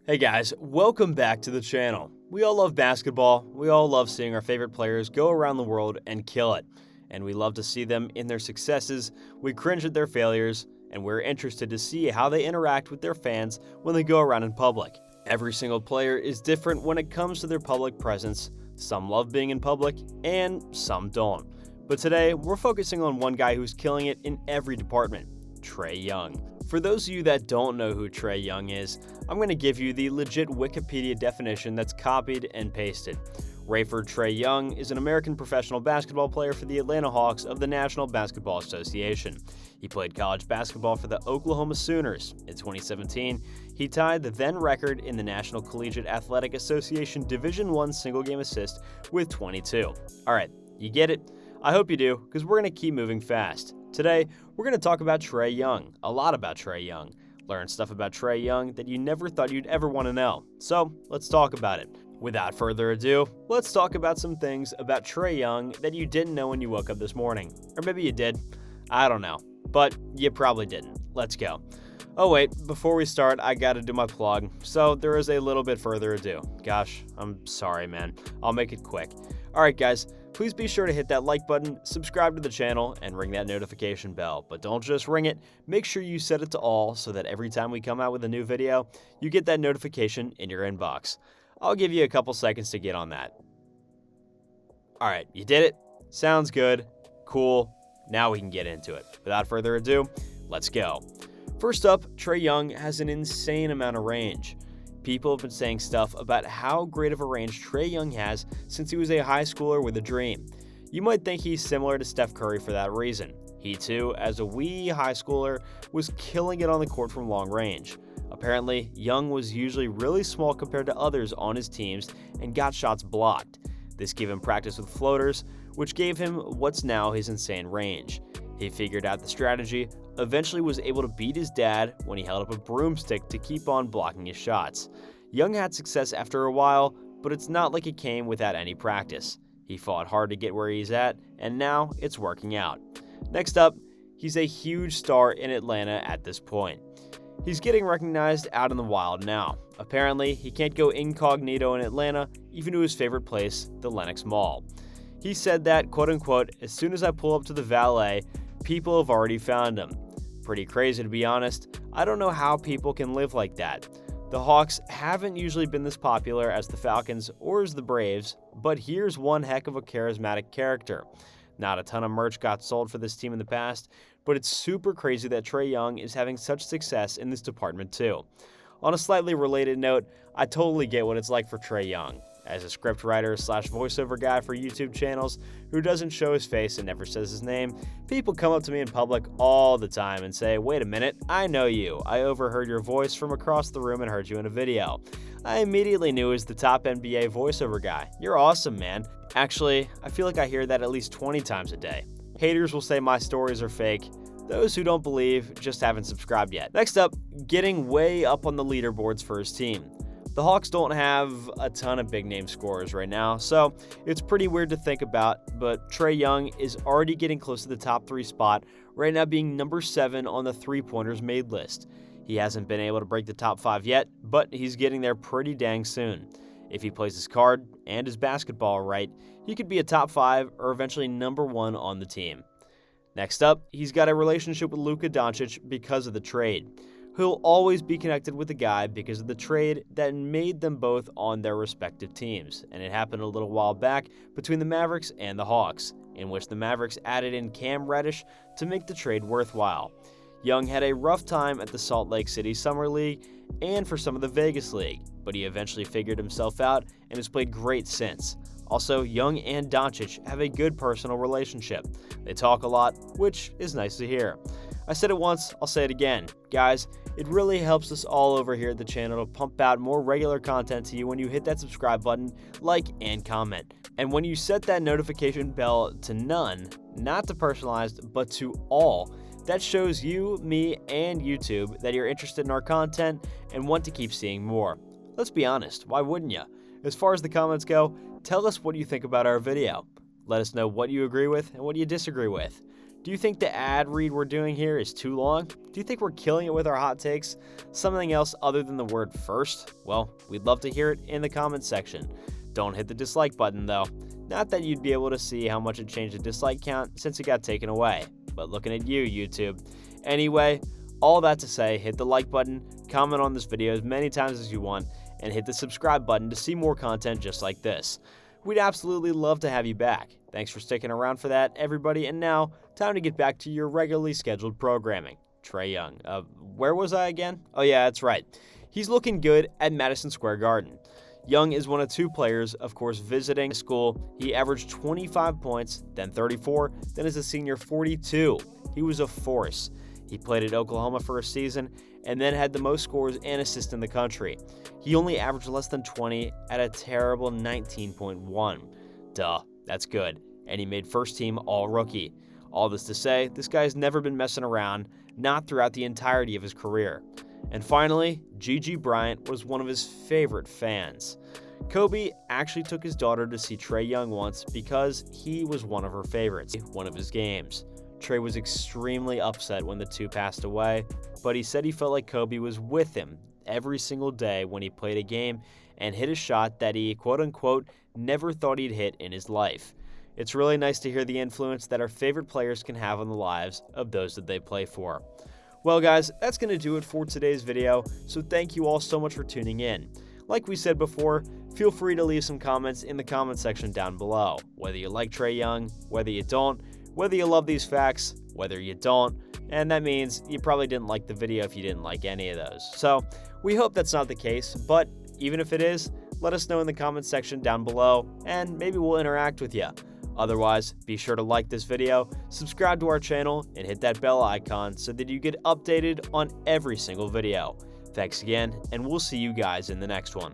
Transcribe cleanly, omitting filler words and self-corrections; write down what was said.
Hey guys, welcome back to the channel. We all love basketball, we all love seeing our favorite players go around the world and kill it. And we love to see them in their successes, we cringe at their failures, and we're interested to see how they interact with their fans when they go around in public. Every single player is different when it comes to their public presence. Some love being in public, and some don't. But today, we're focusing on one guy who's killing it in every department, Trae Young. For those of you that don't know who Trae Young is, I'm going to give you the legit Wikipedia definition that's copied and pasted. Rayford Trae Young is an American professional basketball player for the Atlanta Hawks of the National Basketball Association. He played college basketball for the Oklahoma Sooners. In 2017, he tied the then record in the National Collegiate Athletic Association Division I single-game assist with 22. Alright, you get it? I hope you do, because we're going to keep moving fast. Today, we're going to talk about Trae Young, a lot about Trae Young. Learn stuff about Trae Young that you never thought you'd ever want to know. So, let's talk about it. Without further ado, let's talk about some things about Trae Young that you didn't know when you woke up this morning. Or maybe you did. I don't know. But you probably didn't. Let's go. Oh wait, before we start, I gotta do my plug. So, there is a little bit further ado. Gosh, I'm sorry, man. I'll make it quick. Alright guys, please be sure to hit that like button, subscribe to the channel, and ring that notification bell. But don't just ring it, make sure you set it to all so that every time we come out with a new video, you get that notification in your inbox. I'll give you a couple seconds to get on that. Alright, you did it? Sounds good. Cool. Now we can get into it. Without further ado, let's go. First up, Trae Young has an insane amount of range. People have been saying stuff about how great of a range Trae Young has since he was a high schooler with a dream. You might think he's similar to Steph Curry for that reason. He too, as a wee high schooler, was killing it on the court from long range. Apparently, Young was usually really small compared to others on his teams and got shots blocked. This gave him practice with floaters, which gave him what's now his insane range. He figured out the strategy, eventually was able to beat his dad when he held up a broomstick to keep on blocking his shots. Young had success after a while, but it's not like it came without any practice. He fought hard to get where he's at, and now it's working out. Next up, he's a huge star in Atlanta at this point. He's getting recognized out in the wild now. Apparently, he can't go incognito in Atlanta, even to his favorite place, the Lenox Mall. He said that, quote-unquote, as soon as I pull up to the valet, people have already found him. Pretty crazy to be honest. I don't know how people can live like that. The Hawks haven't usually been this popular as the Falcons or as the Braves, but here's one heck of a charismatic character. Not a ton of merch got sold for this team in the past, but it's super crazy that Trae Young is having such success in this department too. On a slightly related note, I totally get what it's like for Trae Young. As a scriptwriter / voiceover guy for YouTube channels who doesn't show his face and never says his name, people come up to me in public all the time and say, "Wait a minute, I know you. I overheard your voice from across the room and heard you in a video." I immediately knew as the top NBA voiceover guy. You're awesome, man. Actually, I feel like I hear that at least 20 times a day. Haters will say my stories are fake. Those who don't believe just haven't subscribed yet. Next up, getting way up on the leaderboards for his team. The Hawks don't have a ton of big-name scorers right now, so it's pretty weird to think about, but Trae Young is already getting close to the top 3 spot, right now being number 7 on the three-pointers made list. He hasn't been able to break the top 5 yet, but he's getting there pretty dang soon. If he plays his card and his basketball right, he could be a top 5 or eventually number 1 on the team. Next up, he's got a relationship with Luka Doncic because of the trade. He'll always be connected with the guy because of the trade that made them both on their respective teams, and it happened a little while back between the Mavericks and the Hawks, in which the Mavericks added in Cam Reddish to make the trade worthwhile. Young had a rough time at the Salt Lake City Summer League and for some of the Vegas League, but he eventually figured himself out and has played great since. Also, Young and Doncic have a good personal relationship. They talk a lot, which is nice to hear. I said it once, I'll say it again. Guys, it really helps us all over here at the channel to pump out more regular content to you when you hit that subscribe button, like, and comment. And when you set that notification bell to none, not to personalized, but to all, that shows you, me, and YouTube that you're interested in our content and want to keep seeing more. Let's be honest, why wouldn't you? As far as the comments go, tell us what you think about our video. Let us know what you agree with and what you disagree with. Do you think the ad read we're doing here is too long? Do you think we're killing it with our hot takes? Something else other than the word first? Well, we'd love to hear it in the comments section. Don't hit the dislike button though. Not that you'd be able to see how much it changed the dislike count since it got taken away, but looking at you, YouTube. Anyway, all that to say, hit the like button, comment on this video as many times as you want, and hit the subscribe button to see more content just like this. We'd absolutely love to have you back. Thanks for sticking around for that, everybody, and now, time to get back to your regularly scheduled programming. Trae Young. Where was I again? Oh yeah, that's right. He's looking good at Madison Square Garden. Young is one of two players, of course, visiting school. He averaged 25 points, then 34, then as a senior 42. He was a force. He played at Oklahoma for a season and then had the most scores and assists in the country. He only averaged less than 20 at a terrible 19.1. Duh, that's good. And he made first team All-Rookie. All this to say, this guy's never been messing around, not throughout the entirety of his career. And finally, Gigi Bryant was one of his favorite fans. Kobe actually took his daughter to see Trae Young once because he was one of her favorites, one of his games. Trae was extremely upset when the two passed away, but he said he felt like Kobe was with him every single day when he played a game and hit a shot that he, quote-unquote, never thought he'd hit in his life. It's really nice to hear the influence that our favorite players can have on the lives of those that they play for. Well guys, that's going to do it for today's video, so thank you all so much for tuning in. Like we said before, feel free to leave some comments in the comment section down below. Whether you like Trae Young, whether you don't, whether you love these facts, whether you don't, and that means you probably didn't like the video if you didn't like any of those. So we hope that's not the case, but even if it is, let us know in the comment section down below, and maybe we'll interact with you. Otherwise, be sure to like this video, subscribe to our channel, and hit that bell icon so that you get updated on every single video. Thanks again, and we'll see you guys in the next one.